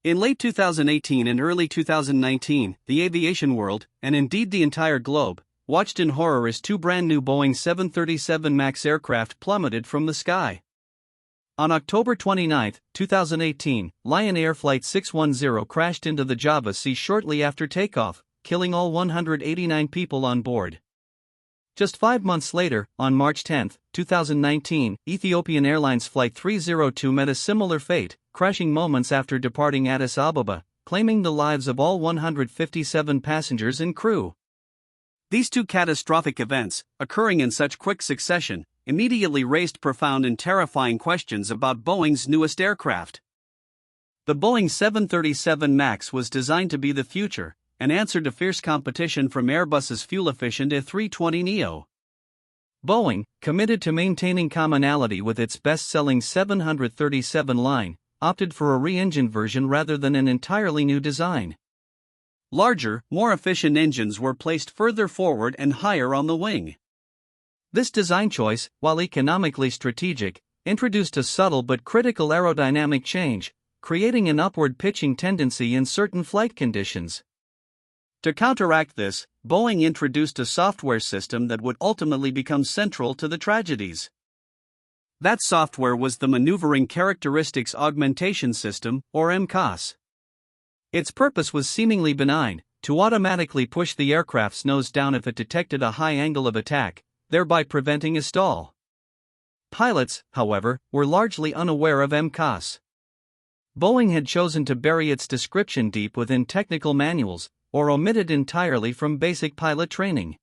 In late 2018 and early 2019, the aviation world, and indeed the entire globe, watched in horror as two brand-new Boeing 737 MAX aircraft plummeted from the sky. On October 29, 2018, Lion Air Flight 610 crashed into the Java Sea shortly after takeoff, killing all 189 people on board. Just 5 months later, on March 10, 2019, Ethiopian Airlines Flight 302 met a similar fate, crashing moments after departing Addis Ababa, claiming the lives of all 157 passengers and crew. These two catastrophic events, occurring in such quick succession, immediately raised profound and terrifying questions about Boeing's newest aircraft. The Boeing 737 MAX was designed to be the future, and answered to fierce competition from Airbus's fuel-efficient A320neo. Boeing, committed to maintaining commonality with its best-selling 737 line, opted for a re-engined version rather than an entirely new design. Larger, more efficient engines were placed further forward and higher on the wing. This design choice, while economically strategic, introduced a subtle but critical aerodynamic change, creating an upward pitching tendency in certain flight conditions. To counteract this, Boeing introduced a software system that would ultimately become central to the tragedies. That software was the Maneuvering Characteristics Augmentation System, or MCAS. Its purpose was seemingly benign, to automatically push the aircraft's nose down if it detected a high angle of attack, thereby preventing a stall. Pilots, however, were largely unaware of MCAS. Boeing had chosen to bury its description deep within technical manuals, or omit it entirely from basic pilot training.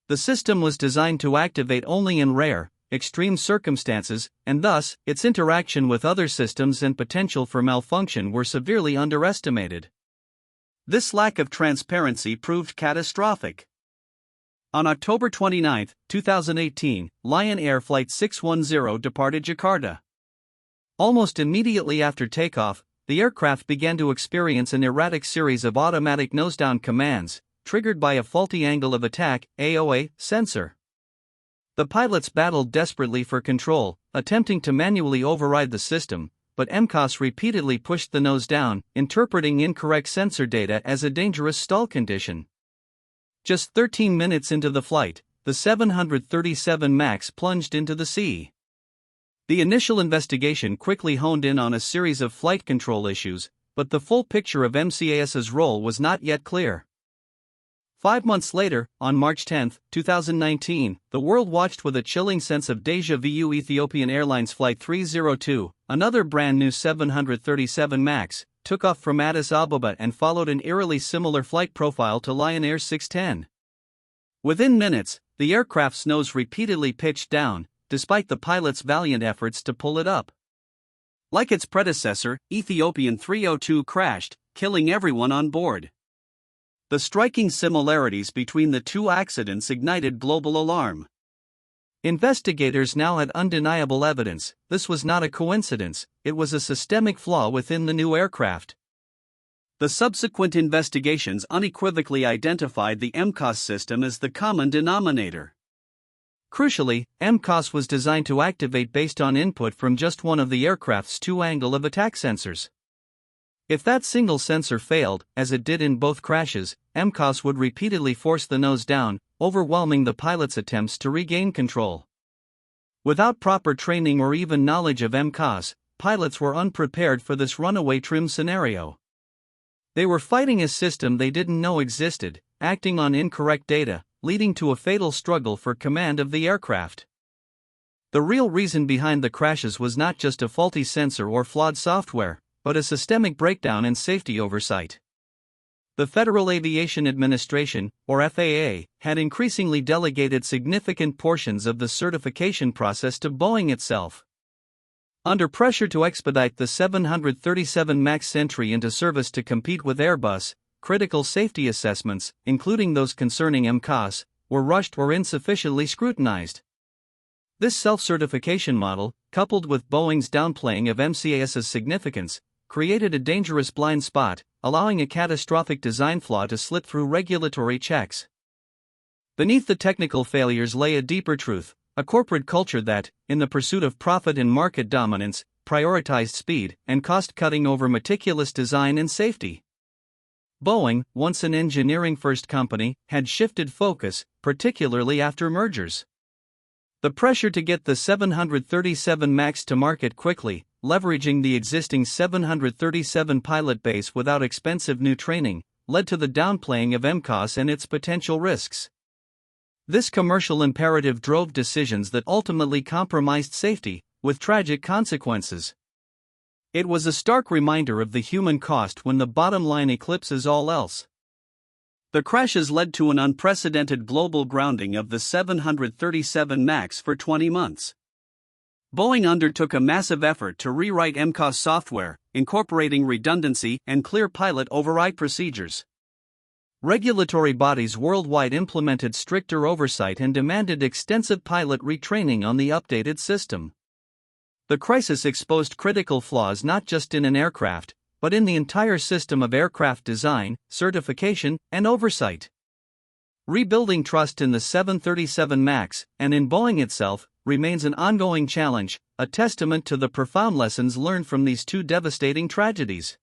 The system was designed to activate only in rare, extreme circumstances, and thus, its interaction with other systems and potential for malfunction were severely underestimated. This lack of transparency proved catastrophic. On October 29, 2018, Lion Air Flight 610 departed Jakarta. Almost immediately after takeoff, the aircraft began to experience an erratic series of automatic nose-down commands, triggered by a faulty angle of attack (AOA) sensor. The pilots battled desperately for control, attempting to manually override the system, but MCAS repeatedly pushed the nose down, interpreting incorrect sensor data as a dangerous stall condition. Just 13 minutes into the flight, the 737 MAX plunged into the sea. The initial investigation quickly honed in on a series of flight control issues, but the full picture of MCAS's role was not yet clear. 5 months later, on March 10, 2019, the world watched with a chilling sense of déjà vu. Ethiopian Airlines Flight 302, another brand new 737 MAX, took off from Addis Ababa and followed an eerily similar flight profile to Lion Air 610. Within minutes, the aircraft's nose repeatedly pitched down, despite the pilot's valiant efforts to pull it up. Like its predecessor, Ethiopian 302 crashed, killing everyone on board. The striking similarities between the two accidents ignited global alarm. Investigators now had undeniable evidence. This was not a coincidence, it was a systemic flaw within the new aircraft. The subsequent investigations unequivocally identified the MCAS system as the common denominator. Crucially, MCAS was designed to activate based on input from just one of the aircraft's two angle of attack sensors. If that single sensor failed, as it did in both crashes, MCAS would repeatedly force the nose down, overwhelming the pilot's attempts to regain control. Without proper training or even knowledge of MCAS, pilots were unprepared for this runaway trim scenario. They were fighting a system they didn't know existed, acting on incorrect data, leading to a fatal struggle for command of the aircraft. The real reason behind the crashes was not just a faulty sensor or flawed software, but a systemic breakdown in safety oversight. The Federal Aviation Administration, or FAA, had increasingly delegated significant portions of the certification process to Boeing itself. Under pressure to expedite the 737 MAX entry into service to compete with Airbus, critical safety assessments, including those concerning MCAS, were rushed or insufficiently scrutinized. This self-certification model, coupled with Boeing's downplaying of MCAS's significance, created a dangerous blind spot, allowing a catastrophic design flaw to slip through regulatory checks. Beneath the technical failures lay a deeper truth, a corporate culture that, in the pursuit of profit and market dominance, prioritized speed and cost-cutting over meticulous design and safety. Boeing, once an engineering-first company, had shifted focus, particularly after mergers. The pressure to get the 737 MAX to market quickly, leveraging the existing 737 pilot base without expensive new training, led to the downplaying of MCOS and its potential risks. This commercial imperative drove decisions that ultimately compromised safety, with tragic consequences. It was a stark reminder of the human cost when the bottom line eclipses all else. The crashes led to an unprecedented global grounding of the 737 MAX for 20 months. Boeing undertook a massive effort to rewrite MCOS software, incorporating redundancy and clear pilot override procedures. Regulatory bodies worldwide implemented stricter oversight and demanded extensive pilot retraining on the updated system. The crisis exposed critical flaws not just in an aircraft, but in the entire system of aircraft design, certification, and oversight. Rebuilding trust in the 737 MAX, and in Boeing itself, remains an ongoing challenge, a testament to the profound lessons learned from these two devastating tragedies.